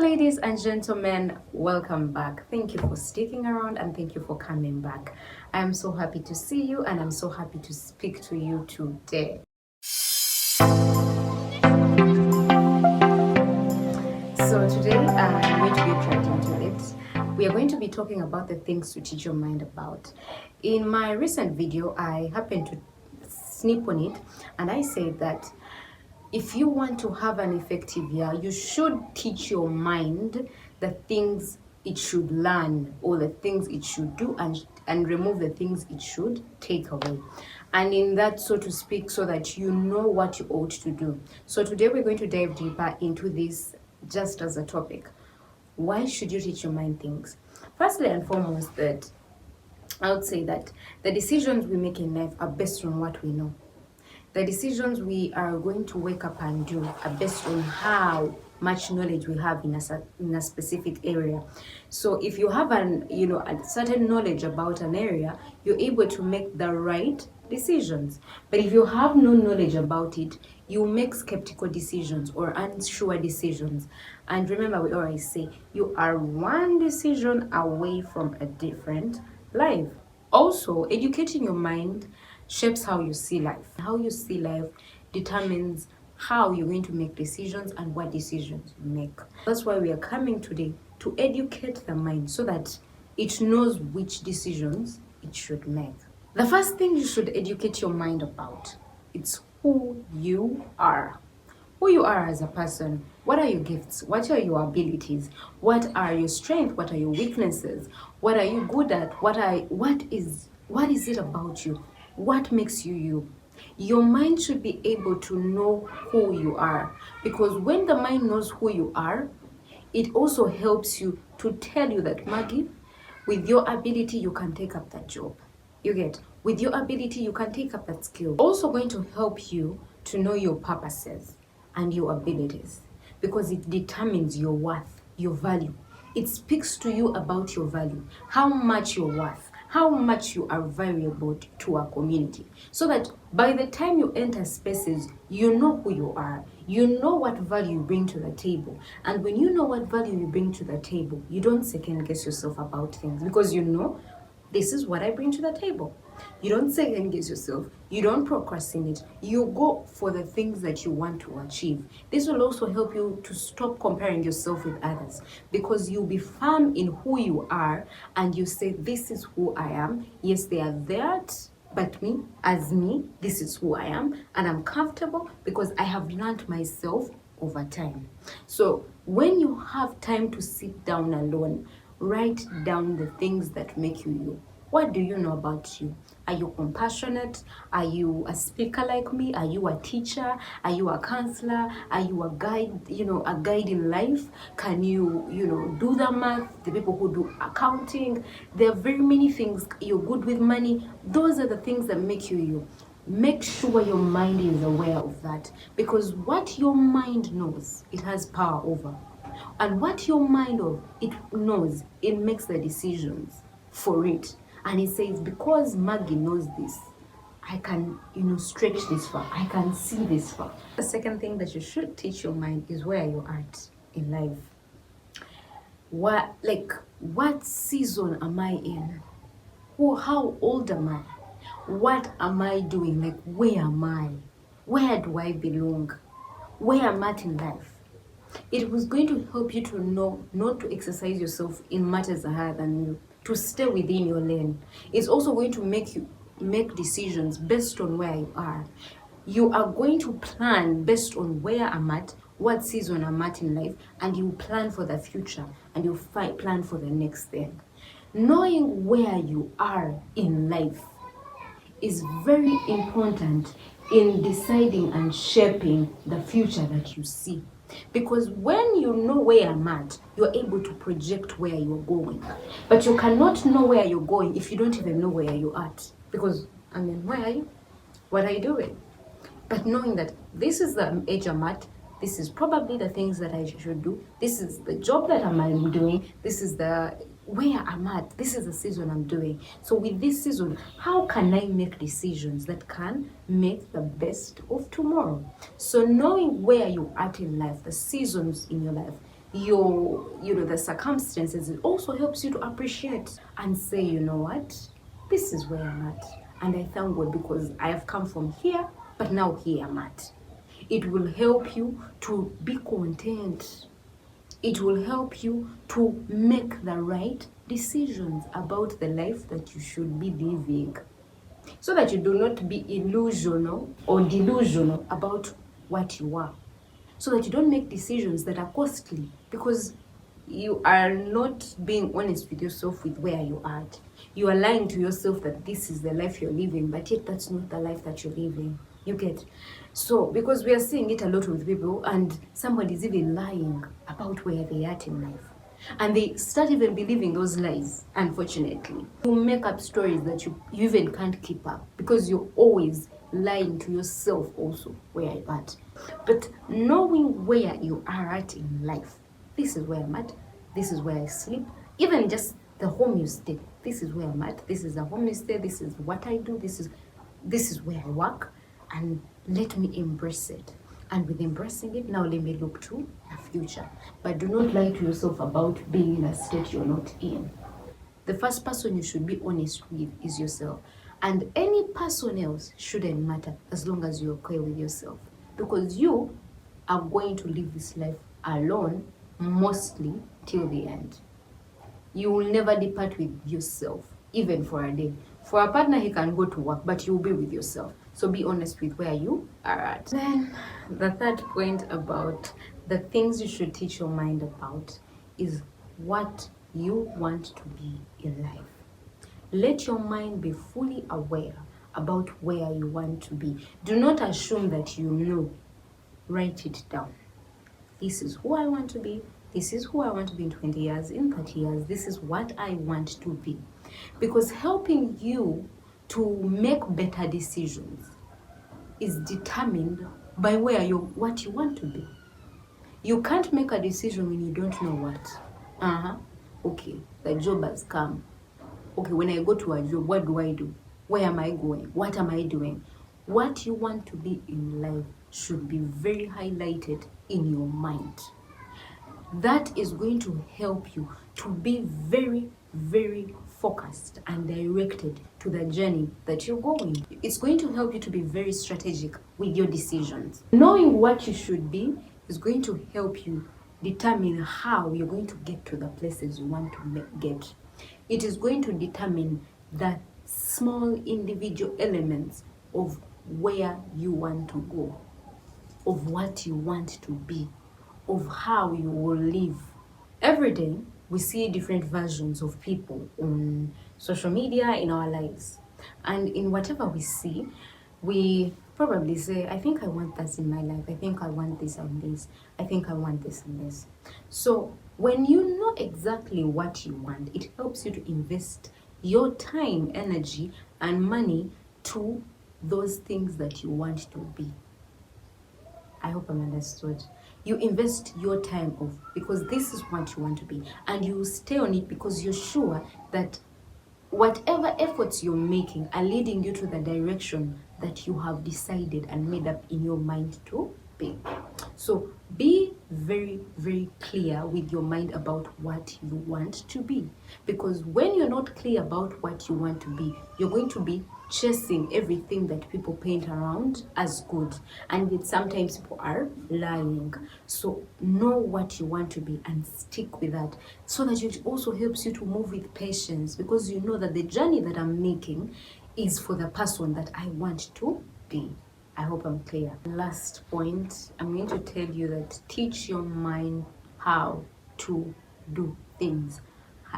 ladies and gentlemen, welcome back. Thank you for sticking around and thank you for coming back. I am so happy to see you and I'm so happy to speak to you today. So today I'm going to get right into it. We are going to be talking about the things to teach your mind about. In my recent video, I happened to snip on it and I said that if you want to have an effective year, you should teach your mind the things it should learn or the things it should do and remove the things it should take away. And in that, so to speak, so that you know what you ought to do. So today we're going to dive deeper into this just as a topic. Why should you teach your mind things? Firstly and foremost, that I would say that the decisions we make in life are based on what we know. The decisions we are going to wake up and do are based on how much knowledge we have in a specific area. So if you have a certain knowledge about an area, you're able to make the right decisions. But if you have no knowledge about it, you make skeptical decisions or unsure decisions. And remember, we always say you are one decision away from a different life. Also, educating your mind shapes how you see life. How you see life determines how you're going to make decisions and what decisions you make. That's why we are coming today to educate the mind so that it knows which decisions it should make. The first thing you should educate your mind about, it's who you are. Who you are as a person. What are your gifts? What are your abilities? What are your strengths? What are your weaknesses? What are you good at? What is it about you? What makes you you? Your mind should be able to know who you are, because when the mind knows who you are, it also helps you to tell you that, Maggie, with your ability you can take up that job. You get, with your ability you can take up that skill. Also going to help you to know your purposes and your abilities, because it determines your worth, your value. It speaks to you about your value, how much you're worth, how much you are valuable to a community, so that by the time you enter spaces, you know who you are, you know what value you bring to the table. And when you know what value you bring to the table, you don't second guess yourself about things, because you know, this is what I bring to the table. You don't second guess yourself. You don't procrastinate. You go for the things that you want to achieve. This will also help you to stop comparing yourself with others, because you'll be firm in who you are and you say, this is who I am. Yes, they are there, but me, this is who I am, and I'm comfortable because I have learned myself over time. So when you have time to sit down alone, write down the things that make you you. What do you know about you? Are you compassionate? Are you a speaker like me? Are you a teacher? Are you a counselor? Are you a guide, a guide in life? Can you, do the math? The people who do accounting, there are very many things. You're good with money. Those are the things that make you you. Make sure your mind is aware of that, because what your mind knows, it has power over. And what your mind knows, it makes the decisions for it. And it says, because Maggie knows this, I can, stretch this far. I can see this far. The second thing that you should teach your mind is where you're at in life. What season am I in? How old am I? What am I doing? Where am I? Where do I belong? Where am I at in life? It was going to help you to know not to exercise yourself in matters higher than you, to stay within your lane. It's also going to make you make decisions based on where you are. You are going to plan based on where I'm at, what season I'm at in life, and you plan for the future, and you plan for the next thing. Knowing where you are in life is very important in deciding and shaping the future that you see. Because when you know where I'm at, you're able to project where you're going. But you cannot know where you're going if you don't even know where you're at. Because, where are you? What are you doing? But knowing that this is the age I'm at, this is probably the things that I should do, this is the job that I'm doing, this is the where I'm at, this is the season I'm doing. So with this season, how can I make decisions that can make the best of tomorrow? So knowing where you're at in life, the seasons in your life, the circumstances, it also helps you to appreciate and say, you know what, this is where I'm at, and I thank God because I have come from here, but now here I'm at. It will help you to be content. It will help you to make the right decisions about the life that you should be living, so that you do not be illusional or delusional about what you are, so that you don't make decisions that are costly because you are not being honest with yourself with where you are at. You are lying to yourself that this is the life you're living, but yet that's not the life that you're living. You get? So, because we are seeing it a lot with people, and somebody's even lying about where they are at in life. And they start even believing those lies, unfortunately. You make up stories that you even can't keep up because you're always lying to yourself also where you're at. But knowing where you are at in life, this is where I'm at, this is where I sleep, even just the home you stay, this is where I'm at, this is the home you stay, this is what I do, this is where I work, and let me embrace it. And with embracing it, now let me look to the future. But do not lie to yourself about being in a state you're not in. The first person you should be honest with is yourself. And any person else shouldn't matter as long as you're okay with yourself. Because you are going to live this life alone, mostly till the end. You will never depart with yourself, even for a day. For a partner, he can go to work, but you'll be with yourself. So be honest with where you are at. Then the third point about the things you should teach your mind about is what you want to be in life. Let your mind be fully aware about where you want to be. Do not assume that you know. Write it down. This is who I want to be. This is who I want to be in 20 years, in 30 years. This is what I want to be. Because helping you to make better decisions is determined by what you want to be. You can't make a decision when you don't know what. Okay, the job has come. Okay, when I go to a job, what do I do? Where am I going? What am I doing? What you want to be in life should be very highlighted in your mind. That is going to help you to be very, very focused and directed to the journey that you're going. It's going to help you to be very strategic with your decisions. Knowing what you should be is going to help you determine how you're going to get to the places you want to get. It is going to determine the small individual elements of where you want to go, of what you want to be, of how you will live. Every day, we see different versions of people on social media in our lives. And in whatever we see, we probably say, I think I want that in my life. I think I want this and this. I think I want this and this. So when you know exactly what you want, it helps you to invest your time, energy, and money to those things that you want to be. I hope I'm understood. You invest your time off because this is what you want to be, and you stay on it because you're sure that whatever efforts you're making are leading you to the direction that you have decided and made up in your mind to be. So be very, very clear with your mind about what you want to be, because when you're not clear about what you want to be, you're going to be chasing everything that people paint around as good, and yet sometimes people are lying. So know what you want to be and stick with that, so that it also helps you to move with patience, because you know that the journey that I'm making is for the person that I want to be. I hope I'm clear. Last point, I'm going to tell you that teach your mind how to do things.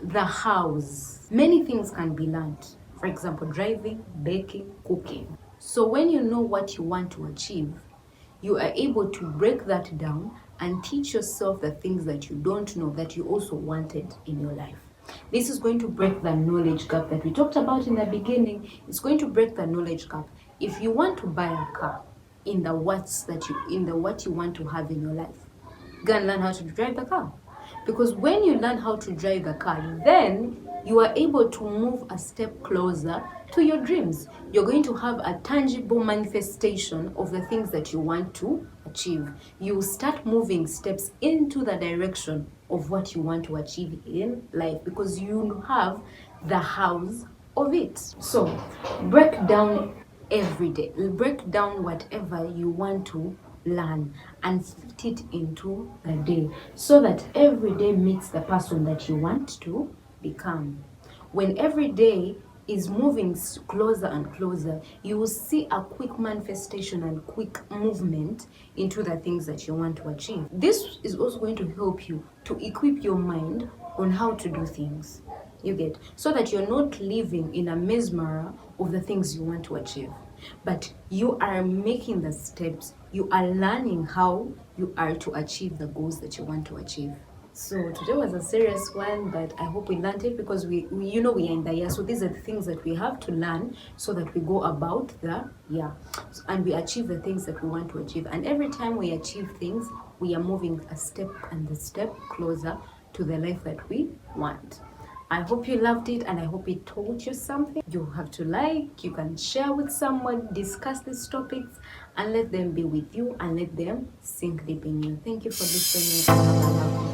The hows. Many things can be learned. For example, driving, baking, cooking. So when you know what you want to achieve, you are able to break that down and teach yourself the things that you don't know that you also wanted in your life. This is going to break the knowledge gap that we talked about in the beginning. It's going to break the knowledge gap. If you want to buy a car in the what you want to have in your life, go and learn how to drive the car. Because when you learn how to drive a car, then you are able to move a step closer to your dreams. You're going to have a tangible manifestation of the things that you want to achieve. You start moving steps into the direction of what you want to achieve in life because you have the house of it. So break down every day. Break down whatever you want to learn and fit it into the day so that every day meets the person that you want to become. When every day is moving closer and closer, you will see a quick manifestation and quick movement into the things that you want to achieve. This is also going to help you to equip your mind on how to do things. You get, so that you're not living in a mesmer of the things you want to achieve, but you are making the steps, you are learning how you are to achieve the goals that you want to achieve. So today was a serious one, but I hope we learned it because we are in the year. So these are the things that we have to learn so that we go about the year and we achieve the things that we want to achieve. And every time we achieve things, we are moving a step and a step closer to the life that we want. I hope you loved it and I hope it taught you something. You have to like, you can share with someone, discuss these topics and let them be with you and let them sink deep in you. Thank you for listening.